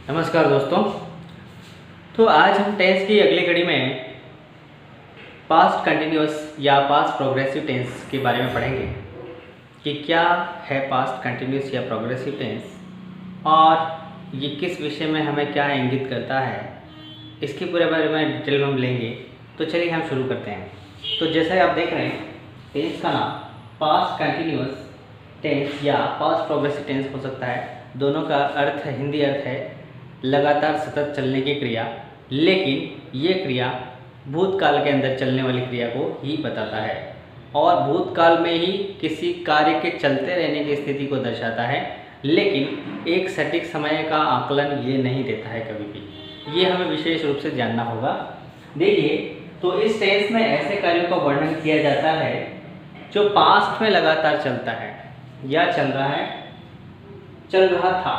नमस्कार दोस्तों। तो आज हम टेंस की अगली कड़ी में पास्ट कंटिन्यूअस या पास्ट प्रोग्रेसिव टेंस के बारे में पढ़ेंगे कि क्या है पास्ट कंटिन्यूअस या प्रोग्रेसिव टेंस और ये किस विषय में हमें क्या इंगित करता है, इसके पूरे बारे में डिटेल में हम लेंगे। तो चलिए हम शुरू करते हैं। तो जैसे आप देख रहे हैं, टेंस का नाम पास्ट कंटिन्यूअस टेंस या पास्ट प्रोग्रेसिव टेंस हो सकता है। दोनों का अर्थ है, हिंदी अर्थ है लगातार सतत चलने की क्रिया, लेकिन ये क्रिया भूतकाल के अंदर चलने वाली क्रिया को ही बताता है और भूतकाल में ही किसी कार्य के चलते रहने की स्थिति को दर्शाता है, लेकिन एक सटीक समय का आकलन ये नहीं देता है कभी भी। ये हमें विशेष रूप से जानना होगा। देखिए, तो इस टेंस में ऐसे कार्यों का वर्णन किया जाता है जो पास्ट में लगातार चलता है या चल रहा है, चल रहा था।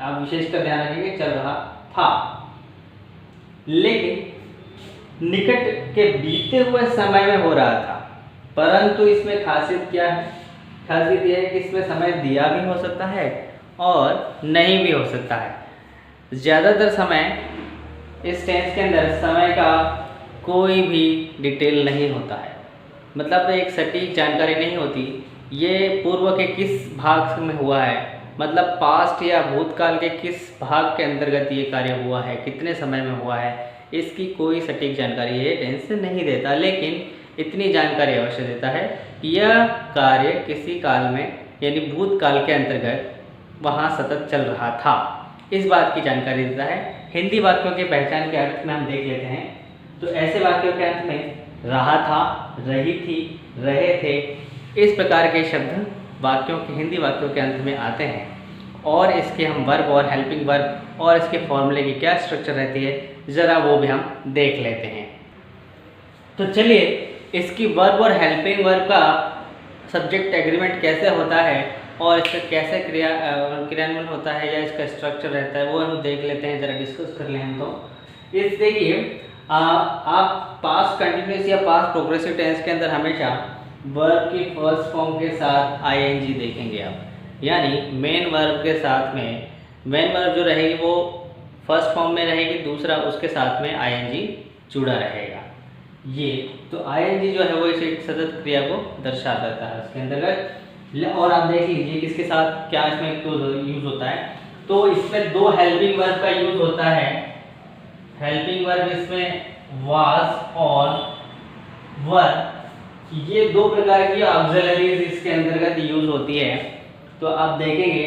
आप विशेष कर ध्यान रखेंगे, चल रहा था, लेकिन निकट के बीते हुए समय में हो रहा था। परंतु इसमें खासियत क्या है? खासियत यह है कि इसमें समय दिया भी हो सकता है और नहीं भी हो सकता है। ज़्यादातर समय इस टेंस के अंदर समय का कोई भी डिटेल नहीं होता है, मतलब एक सटीक जानकारी नहीं होती। ये पूर्व के किस भाग में हुआ है, मतलब पास्ट या भूतकाल के किस भाग के अंतर्गत ये कार्य हुआ है, कितने समय में हुआ है, इसकी कोई सटीक जानकारी ये टेंस नहीं देता, लेकिन इतनी जानकारी अवश्य देता है कि यह कार्य किसी काल में यानी भूतकाल के अंतर्गत वहाँ सतत चल रहा था। इस बात की जानकारी देता है। हिंदी वाक्यों की पहचान के अर्थ में हम देख लेते हैं। तो ऐसे वाक्यों के अंत में रहा था, रही थी, रहे थे, इस प्रकार के शब्द वाक्यों के हिंदी वाक्यों के अंत में आते हैं और इसके हम वर्ब और हेल्पिंग वर्ब और इसके फॉर्मूले की क्या स्ट्रक्चर रहती है, ज़रा वो भी हम देख लेते हैं। तो चलिए, इसकी वर्ब और हेल्पिंग वर्ब का सब्जेक्ट एग्रीमेंट कैसे होता है और इसका कैसे क्रियान्वयन होता है या इसका स्ट्रक्चर रहता है, वो हम देख लेते हैं, ज़रा डिस्कस कर लें हम। तो इस देखिए, आप पास्ट कंटिन्यूअस या पास्ट प्रोग्रेसिव टेंस के अंदर हमेशा वर्ब की फर्स्ट फॉर्म के साथ आईएनजी देखेंगे आप, यानी मेन वर्ब के साथ में मेन वर्ब जो रहेगी वो फर्स्ट फॉर्म में रहेगी, दूसरा उसके साथ में आईएनजी जुड़ा रहेगा। ये तो आईएनजी जो है वो इस एक सतत क्रिया को दर्शा देता है उसके अंतर्गत। और आप देख लीजिए किसके साथ क्या इसमें यूज होता है। तो इसमें दो हेल्पिंग वर्ब का यूज होता है। हेल्पिंग वर्ब इसमें वाज और वर, ये दो प्रकार की ऑक्सिलरीज इसके अंतर्गत यूज होती है। तो आप देखेंगे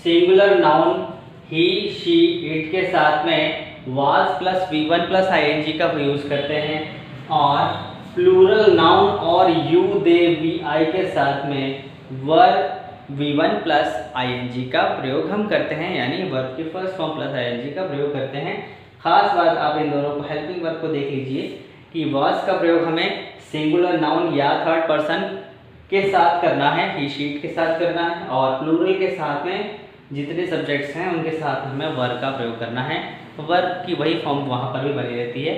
singular noun he, she, it के साथ में was plus V one plus ING का यूज करते हैं और प्लूरल नाउन और यू, दे, वी, आई के साथ में वर वी1 प्लस आईएनजी का प्रयोग हम करते हैं, यानी वर्ब की फर्स्ट फॉर्म प्लस आईएनजी का प्रयोग करते हैं। खास बात आप इन दोनों को हेल्पिंग वर्ब को देख लीजिए कि वाज का प्रयोग हमें सिंगुलर नाउन या थर्ड पर्सन के साथ करना है, ही, शीट के साथ करना है, और प्लूरल के साथ में जितने सब्जेक्ट्स हैं उनके साथ हमें वर्ब का प्रयोग करना है। वर्ब की वही फॉर्म वहाँ पर भी बनी रहती है।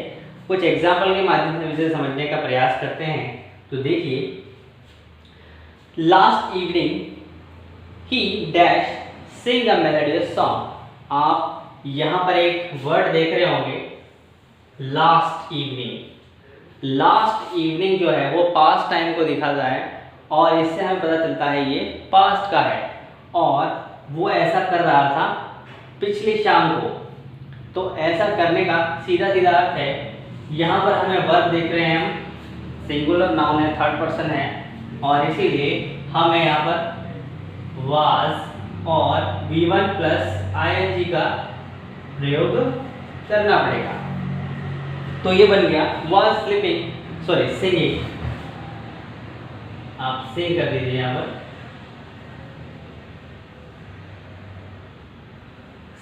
कुछ एग्जाम्पल के माध्यम से इसे समझने का प्रयास करते हैं। तो देखिए, last evening he dash sing a melodious song. आप यहाँ पर एक वर्ड देख रहे होंगे, लास्ट इवनिंग। लास्ट इवनिंग जो है वो पास्ट टाइम को दिखाता है और इससे हमें पता चलता है ये पास्ट का है और वो ऐसा कर रहा था पिछली शाम को। तो ऐसा करने का सीधा सीधा अर्थ है, यहाँ पर हमें वर्ब देख रहे हैं, हम सिंगुलर नाउन है, थर्ड पर्सन है और इसीलिए हमें यहाँ पर वाज और वी1 प्लस आईएनजी का प्रयोग करना पड़ेगा। तो ये बन गया वाज स्लीपिंग, सॉरी सिंगिंग। आप सिंग कर दीजिए यहाँ पर,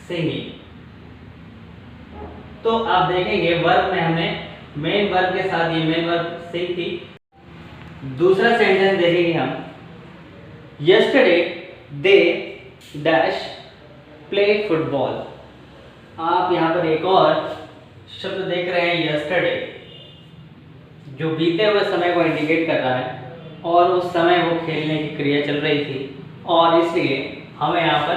सिंगिंग। तो आप देखेंगे वर्ब में हमने मेन वर्ब के साथ ये मेन वर्ब सिंग थी। दूसरा सेंटेंस देखेंगे हम, yesterday they dash play football. आप यहाँ पर एक और शब्द देख रहे हैं यस्टरडे, जो बीते हुए समय को इंडिकेट कर रहा है और उस समय वो खेलने की क्रिया चल रही थी और इसलिए हमें यहाँ पर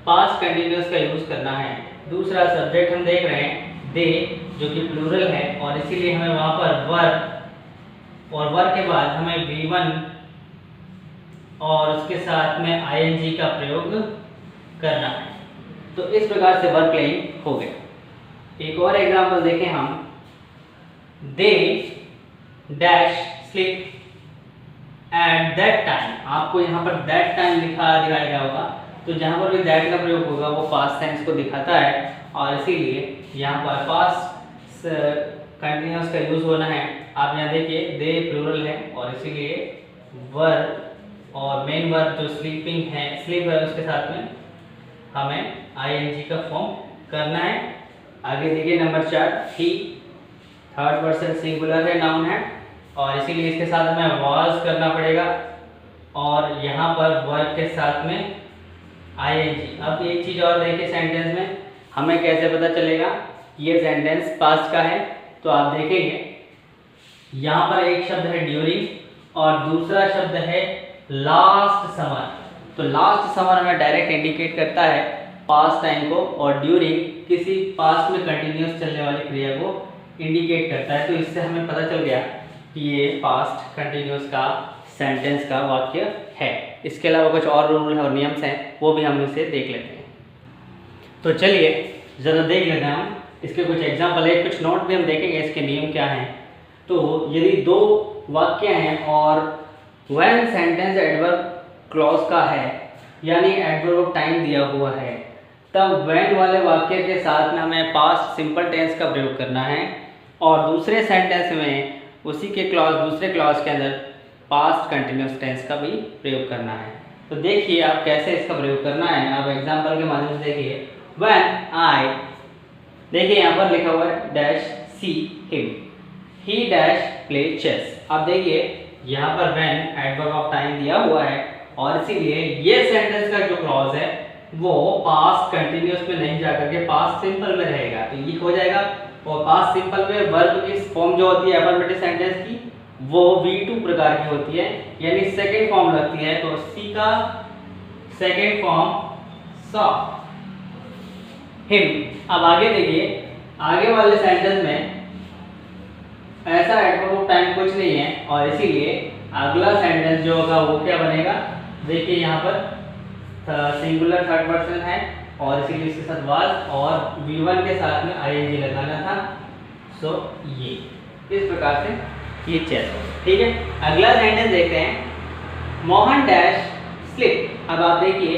पास्ट कंटिन्यूअस का यूज करना है। दूसरा सब्जेक्ट हम देख रहे हैं दे, जो कि प्लूरल है, और इसीलिए हमें वहां पर वर और वर के बाद हमें V1 और उसके साथ में ing का प्रयोग करना है। तो इस प्रकार से वर्ब प्लेइंग हो गया। एक और एग्जांपल देखें हम, they dash sleep at that time. आपको यहाँ पर दैट टाइम दिखाया गया होगा, तो जहाँ पर भी दैट का प्रयोग होगा वो पास्ट टेंस को दिखाता है, और इसीलिए यहाँ पर पास्ट कंटिन्यूअस का यूज होना है। आप यहाँ देखिए दे प्लूरल है, और इसीलिए वर्ब और मेन वर्ब जो स्लीपिंग है, स्लीप है, उसके साथ में हमें ing का फॉर्म करना है। आगे देखिए नंबर 4, ही थर्ड पर्सन सिंगुलर है, नाउन है, और इसीलिए इसके साथ हमें वाज करना पड़ेगा, और यहाँ पर वर्ब के साथ में ing। अब एक चीज और देखिए, सेंटेंस में हमें कैसे पता चलेगा ये सेंटेंस पास्ट का है। तो आप देखेंगे यहाँ पर एक शब्द है ड्यूरिंग, और दूसरा शब्द है लास्ट समर। तो लास्ट समर हमें डायरेक्ट इंडिकेट करता है पास्ट टाइम को, और ड्यूरिंग किसी पास्ट में कंटिन्यूअस चलने वाली क्रिया को इंडिकेट करता है। तो इससे हमें पता चल गया कि ये पास्ट कंटिन्यूअस का सेंटेंस का वाक्य है। इसके अलावा कुछ और रूल और नियम्स हैं, वो भी हम इसे देख लेते हैं। तो चलिए ज़रा देख लेते हैं हम इसके कुछ एग्जाम्पल है, कुछ नोट भी हम देखेंगे इसके नियम क्या हैं। तो यदि दो वाक्य हैं और व्हेन सेंटेंस एडवर्ब क्लॉज का है, यानी एडवर्ब ऑफ टाइम दिया हुआ है, तब व्हेन वाले वाक्य के साथ में हमें पास्ट सिंपल टेंस का प्रयोग करना है, और दूसरे सेंटेंस में उसी के क्लॉज दूसरे क्लॉज के अंदर पास्ट कंटिन्यूअस टेंस का भी प्रयोग करना है। तो देखिए आप कैसे इसका प्रयोग करना है। आप एग्जांपल के माध्यम से देखिए, व्हेन आई, देखिए यहाँ पर लिखा हुआ है dash see him, he dash play chess. आप देखिए यहाँ पर व्हेन एडवर्ब ऑफ टाइम दिया हुआ है, और इसीलिए ये सेंटेंस का जो क्लॉज है वो पास्ट कंटिन्यूअस में नहीं जाकर के पास्ट सिंपल में रहेगा। तो ये हो जाएगा, और पास्ट सिंपल में वर्ब की फॉर्म जो होती है अफर्मेटिव सेंटेंस की, वो V2 प्रकार की होती है, यानी सेकंड फॉर्म लगती है। तो सी का सेकंड फॉर्म सॉ हिम। अब आगे देखिए, आगे वाले सेंटेंस में ऐसा एडवर्ब ऑफ टाइम कुछ नहीं है, और इसीलिए अगला सेंटेंस जो होगा वो क्या बनेगा। देखिए यहाँ पर सिंगुलर थर्ड पर्सन है, और इसीलिए इसके साथ वाज, और V1 के साथ में ing लगाना था। सो ये इस प्रकार से ये चेस, ठीक है। अगला सेंटेंस देखते हैं, मोहन डैश स्लिप। अब आप देखिए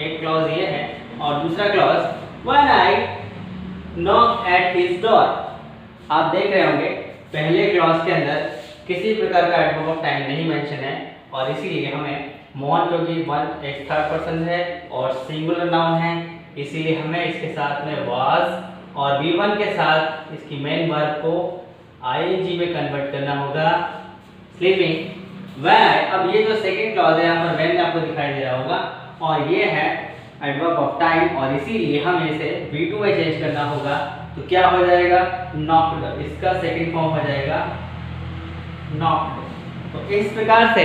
एक क्लॉज ये है, और दूसरा clause when I knock at his door. आप देख रहे होंगे पहले क्लॉज के अंदर किसी प्रकार का एडवर्ब ऑफ टाइम नहीं मेंशन है, और इसीलिए हमें मोहन जो कि वन एक थर्ड पर्सन है और सिंगुलर नाउन है, इसीलिए हमें इसके साथ में वाज और V1 के साथ इसकी मेन वर्ब को ing में कन्वर्ट करना होगा, स्लीपिंग व्हेन। अब ये जो सेकंड क्लॉज है यहाँ पर व्हेन आपको दिखाई दे रहा होगा, और ये है एडवर्ब ऑफ टाइम, और इसीलिए हमें इसे V2 में चेंज करना होगा। तो क्या हो जाएगा, नॉक्ड, इसका सेकंड फॉर्म हो जाएगा नॉक्ड। तो इस प्रकार से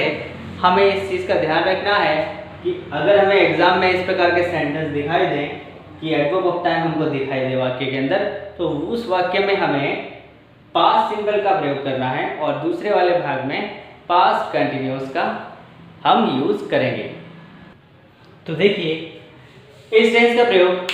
हमें इस चीज़ का ध्यान रखना है कि अगर हमें एग्जाम में इस प्रकार के सेंटेंस दिखाई दें कि एडवर्ब ऑफ टाइम हमको दिखाई दे वाक्य के अंदर, तो उस वाक्य में हमें पास्ट सिंबल का प्रयोग करना है, और दूसरे वाले भाग में पास्ट कंटिन्यूअस का हम यूज करेंगे। तो देखिए इस टेंस का प्रयोग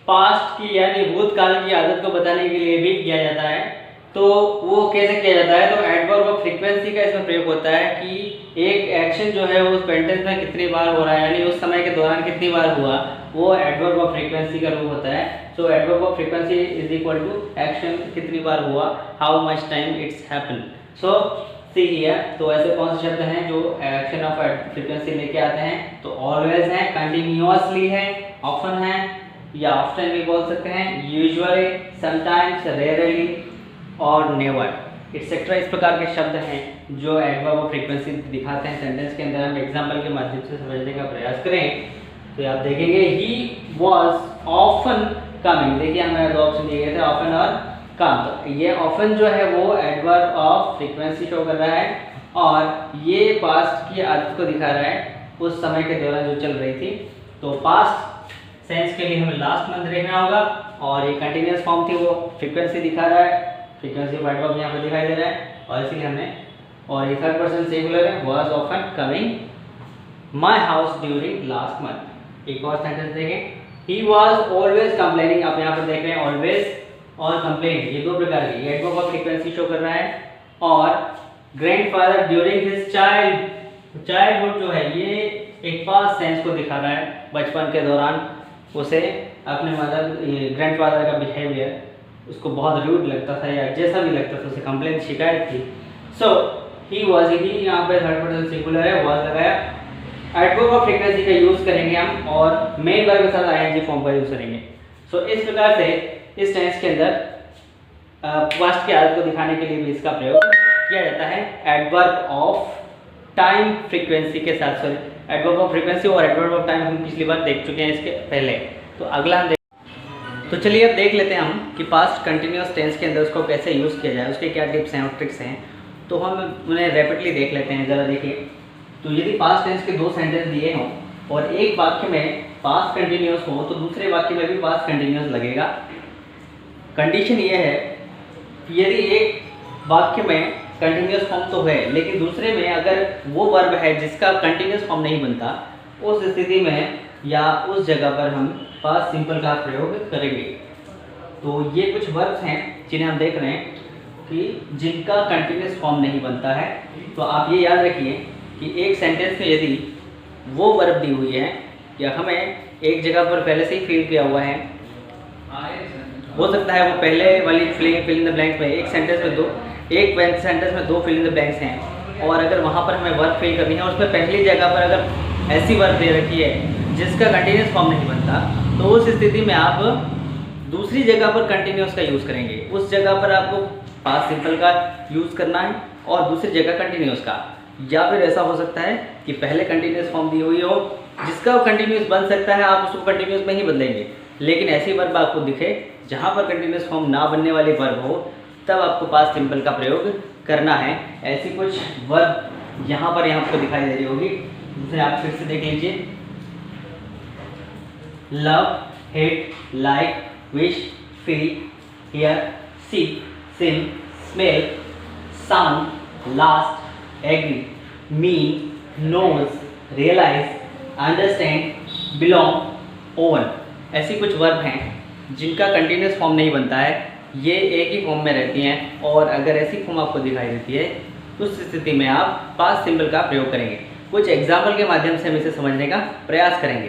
पास्ट की यानी भूतकाल की आदत को बताने के लिए भी किया जाता है। तो वो कैसे किया जाता है, तो एडवर्ब ऑफ फ्रीक्वेंसी का इसमें प्रयोग होता है कि एक एक्शन जो है वो उस सेंटेंस में कितनी बार हो रहा है, यानी उस समय के दौरान कितनी बार हुआ, वो एडवर्ब ऑफ फ्रीक्वेंसी का रूप होता है। So adverb of frequency is equal to action कितनी बार हुआ, how much time it's happen. So see here, तो ऐसे कौन से शब्द हैं जो एक्शन ऑफ फ्रीक्वेंसी लेके आते हैं, तो ऑलवेज है, कंटिन्यूअसली है, ऑफन है, या ऑफ्टन भी बोल सकते हैं, यूजुअली, समटाइम्स, रेयरली और नेवर एक्सेट्रा। इस प्रकार के शब्द हैं जो एडवर्ब ऑफ फ्रीक्वेंसी दिखाते हैं सेंटेंस के अंदर। हम एग्जांपल के माध्यम से समझने का प्रयास करें तो आप देखेंगे ही वॉज ऑफन कमिंग। देखिए हमें दो ऑप्शन दिए गए थे, ऑफन और कम। तो ये ऑफन जो है वो एडवर्ब ऑफ फ्रीक्वेंसी शो कर रहा है, और ये पास्ट की आदत को दिखा रहा है उस समय के दौरान जो चल रही थी। तो पास्ट सेंस के लिए हमें लास्ट मंथ देखना होगा। और ये कंटिन्यूस फॉर्म थी, वो फ्रीक्वेंसी दिखा रहा है, फ्रीक्वेंसी ऑफ एडवर्ब यहाँ पर दिखाई दे रहा है, और इसीलिए हमें, और ये थर्ड पर्सन सिंगुलर है, was often coming my house during last month. एक और सेंटेंस देखें, ही वाज ऑलवेज कंप्लेनिंग। आप यहाँ पर देख रहे हैं ऑलवेज और कंप्लेन, ये दो प्रकार की एडवर्ब ऑफ फ्रीक्वेंसी शो कर रहा है। और ग्रैंडफादर ड्यूरिंग हिज चाइल्डहुड जो है ये एक पास्ट सेंस को दिखा रहा है, बचपन के दौरान उसे अपने ग्रैंडफादर का बिहेवियर उसको बहुत रूड लगता था, या जैसा भी लगता था, उसे कंप्लेन शिकायत थी। सो ही वाज, ही यहाँ पे थर्ड पर्सन सिंगुलर है, वाज लगाया। एडवर्ब ऑफ फ्रीक्वेंसी का यूज करेंगे हम, और मेन वर्ब के साथ आईएनजी फॉर्म का यूज करेंगे। सो इस प्रकार से इस टेंस के अंदर पास्ट की आदत को दिखाने के लिए भी इसका प्रयोग किया जाता है। एडवर्ब ऑफ टाइम फ्रीक्वेंसी के साथ, सॉरी एडवर्ब ऑफ फ्रीक्वेंसी और एडवर्ब ऑफ टाइम हम पिछली बार देख चुके हैं इसके पहले। तो अगला हम तो चलिए अब देख लेते हैं हम कि पास्ट कंटिन्यूअस टेंस के अंदर उसको कैसे यूज़ किया जाए, उसके क्या टिप्स हैं और ट्रिक्स हैं। तो हम उन्हें रैपिडली देख लेते हैं, ज़रा देखिए। तो यदि पास्ट टेंस के दो सेंटेंस दिए हों और एक वाक्य में पास्ट कंटिन्यूअस हो, तो दूसरे वाक्य में भी पास्ट कंटिन्यूअस लगेगा। कंडीशन ये है कि यदि एक वाक्य में कंटिन्यूअस फॉर्म तो है, लेकिन दूसरे में अगर वो वर्ब है जिसका कंटिन्यूअस फॉर्म नहीं बनता, उस स्थिति में या उस जगह पर हम पास्ट सिंपल का प्रयोग करेंगे। तो ये कुछ वर्ब्स हैं जिन्हें हम देख रहे हैं कि जिनका कंटिन्यूअस फॉर्म नहीं बनता है। तो आप ये याद रखिए कि एक सेंटेंस में यदि वो वर्ब दी हुई है या हमें एक जगह पर पहले से ही फिल किया हुआ है, हो सकता है वो पहले वाली फिल इन द ब्लैंक्स में एक सेंटेंस में दो फिल इन द ब्लैंक्स हैं, और अगर वहाँ पर हमें वर्ब फिल करनी है और उसमें पहली जगह पर अगर ऐसी वर्ब दे रखी है जिसका कंटिन्यूअस फॉर्म नहीं बनता, तो उस स्थिति में आप दूसरी जगह पर कंटिन्यूअस का यूज़ करेंगे। उस जगह पर आपको पास्ट सिंपल का यूज़ करना है और दूसरी जगह कंटिन्यूअस का। या फिर ऐसा हो सकता है कि पहले कंटिन्यूअस फॉर्म दी हुई हो जिसका कंटिन्यूअस बन सकता है, आप उसको कंटिन्यूअस में ही बदलेंगे। लेकिन ऐसी वर्ब आपको दिखे जहाँ पर कंटिन्यूअस फॉर्म ना बनने वाली वर्ब हो, तब आपको पास्ट सिंपल का प्रयोग करना है। ऐसी कुछ वर्ब यहाँ पर आपको दिखाई दे रही होगी, जिसे आप फिर से देख लीजिए। Love, hate, like, wish, feel, hear, see, sing, smell, sound, last, agree, mean, knows, realise, understand, belong, own. ऐसी कुछ वर्ब हैं जिनका कंटिन्यूअस फॉर्म नहीं बनता है, ये एक ही फॉर्म में रहती हैं, और अगर ऐसी फॉर्म आपको दिखाई देती है तो उस स्थिति में आप पास्ट सिंपल का प्रयोग करेंगे। कुछ एग्जाम्पल के माध्यम से हम इसे समझने का प्रयास करेंगे।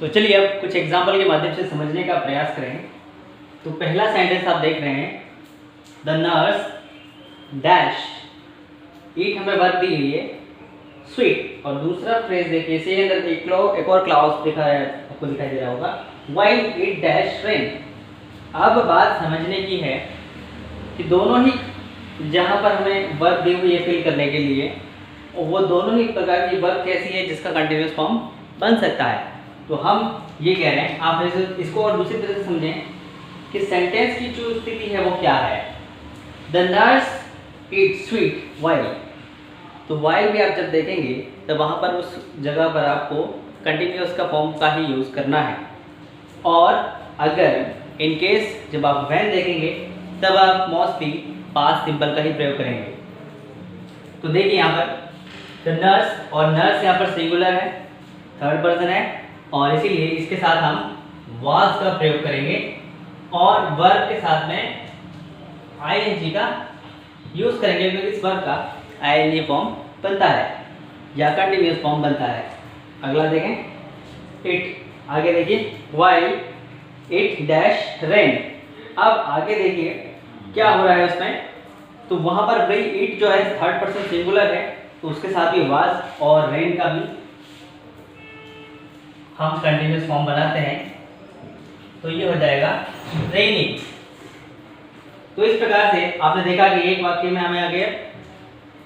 तो चलिए अब कुछ एग्जाम्पल के माध्यम से समझने का प्रयास करें। तो पहला सेंटेंस आप देख रहे हैं, द नर्स डैश ईट, हमें वर्ब दी हुई है स्वीट, और दूसरा फ्रेज देखिए, इसी अंदर एक और क्लाउज आपको दिखाई दे रहा होगा, व्हाइल इट डैश रेन। अब बात समझने की है कि दोनों ही जहाँ पर हमें वर्ब दी हुई है फिल करने के लिए, वो दोनों ही प्रकार की वर्ब कैसी है जिसका कंटिन्यूअस फॉर्म बन सकता है। तो हम ये कह रहे हैं, आप इसको और दूसरी तरह से समझें कि सेंटेंस की जो स्थिति है वो क्या है। The nurse eat sweet while, तो व्हाइल भी आप जब देखेंगे तब वहाँ पर उस जगह पर आपको कंटिन्यूअस का फॉर्म का ही यूज़ करना है। और अगर इन केस जब आप व्हेन देखेंगे तब आप मोस्टली पास्ट सिंपल का ही प्रयोग करेंगे। तो देखिए यहाँ पर द नर्स, और नर्स यहाँ पर सिंगुलर है, थर्ड पर्सन है, और इसीलिए इसके साथ हम वाज का प्रयोग करेंगे, और वर्ब के साथ में आईएनजी का यूज़ करेंगे, क्योंकि इस वर्ब का आईएनजी फॉर्म बनता है या कंटिन्यूअस फॉर्म बनता है। अगला देखें, इट, आगे देखिए व्हाइल इट डैश रेन। अब आगे देखिए क्या हो रहा है उसमें, तो वहाँ पर भाई इट जो है थर्ड पर्सन सिंगुलर है, तो उसके साथ भी वाज और रेन का भी हम कंटिन्यूअस फॉर्म बनाते हैं, तो ये हो जाएगा रेनिंग। तो इस प्रकार से आपने देखा कि एक वाक्य में हमें आगे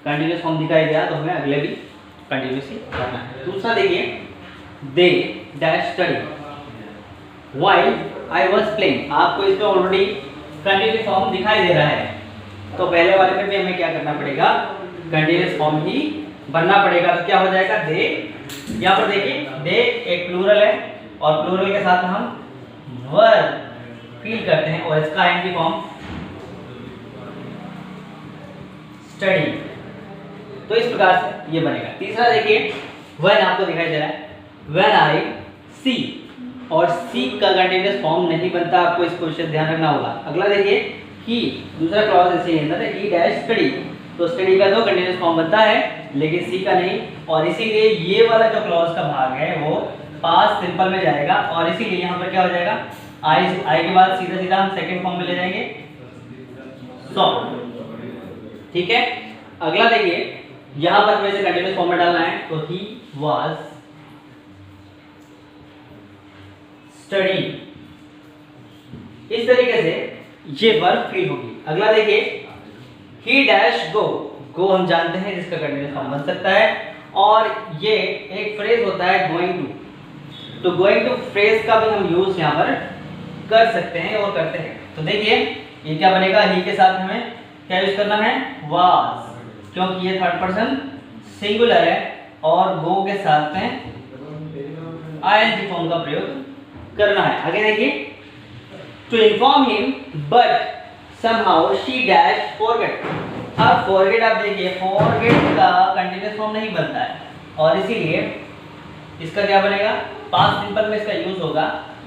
कंटिन्यूअस फॉर्म दिखाई दिया, तो हमें अगले भी कंटिन्यूअसली करना है। दूसरा देखिए, they dash study while I was playing. आपको इसमें ऑलरेडी कंटिन्यूअस फॉर्म दिखाई दे रहा है, तो पहले वाले में भी हमें क्या करना पड़ेगा, कंटिन्यूअस फॉर्म ही बनना पड़ेगा। तो क्या हो जाएगा, दे, यहाँ पर देखिए दे एक प्लूरल है और प्लूरल के साथ हम वर फील करते हैं और इसका आईएनजी फॉर्म स्टडी। तो इस प्रकार से ये बनेगा। तीसरा देखिए, व्हेन आपको दिखाई दे रहा है, व्हेन आई सी, और सी का कंटीन्यूअस फॉर्म नहीं बनता, आपको इसको विशेष ध्यान रखना होगा। अगला देखिए, ही, दूसरा क्लॉज ऐसे अंदर है, ही डैश स्टडी, तो स्टडी का तो कंटीन्यूअस फॉर्म बनता है लेकिन सी का नहीं, और इसीलिए ये वाला जो क्लॉज का भाग है वो पास्ट सिंपल में जाएगा और इसीलिए यहाँ पर क्या हो जाएगा, आई के बाद सीधा सीधा हम सेकंड फॉर्म में ले जाएंगे सॉ। ठीक है, अगला देखिए, यहां पर हमें कंटीन्यूअस फॉर्म में डालना है, तो ही वाज स्टडी। इस तरीके से ये वर्ब फील होगी। अगला देखिए, ही डैश गो, गो हम जानते हैं जिसका कंटीन्यूअस फॉर्म बन सकता है, और ये एक फ्रेज होता है गोइंग टू, तो गोइंग टू फ्रेज का भी हम यूज यहाँ पर कर सकते हैं और करते हैं। तो देखिए ये क्या बनेगा, ही के साथ हमें क्या यूज करना है, वाज, क्योंकि ये थर्ड पर्सन सिंगुलर है, और गो के साथ में आईएनजी फॉर्म का प्रयोग करना है। आगे देखिए, to inform him but somehow she dash forget. अब फॉरगेट आप देखिए, फॉरगेट का कंटीन्यूअस फॉर्म नहीं बनता है और इसीलिए इसका क्या बनेगा, पास्ट सिंपल में इसका यूज होगा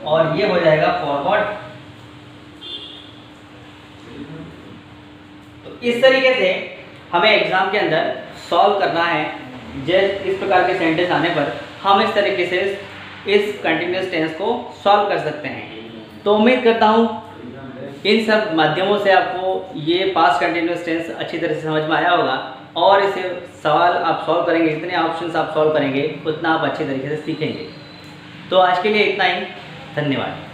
और ये हो जाएगा फॉरगॉट। तो इस तरीके से हमें एग्जाम के अंदर सॉल्व करना है। जैसे इस प्रकार के सेंटेंस आने पर हम इस तरीके से इस कंटिन्यूअस टेंस को सॉल्व कर सकते हैं। तो उम्मीद करता हूँ इन सब माध्यमों से आपको ये पास्ट कंटिन्यूअस टेंस अच्छी तरह से समझ में आया होगा, और इसे सवाल आप सॉल्व करेंगे, जितने ऑप्शंस आप सॉल्व करेंगे उतना आप अच्छी तरीके से सीखेंगे। तो आज के लिए इतना ही, धन्यवाद।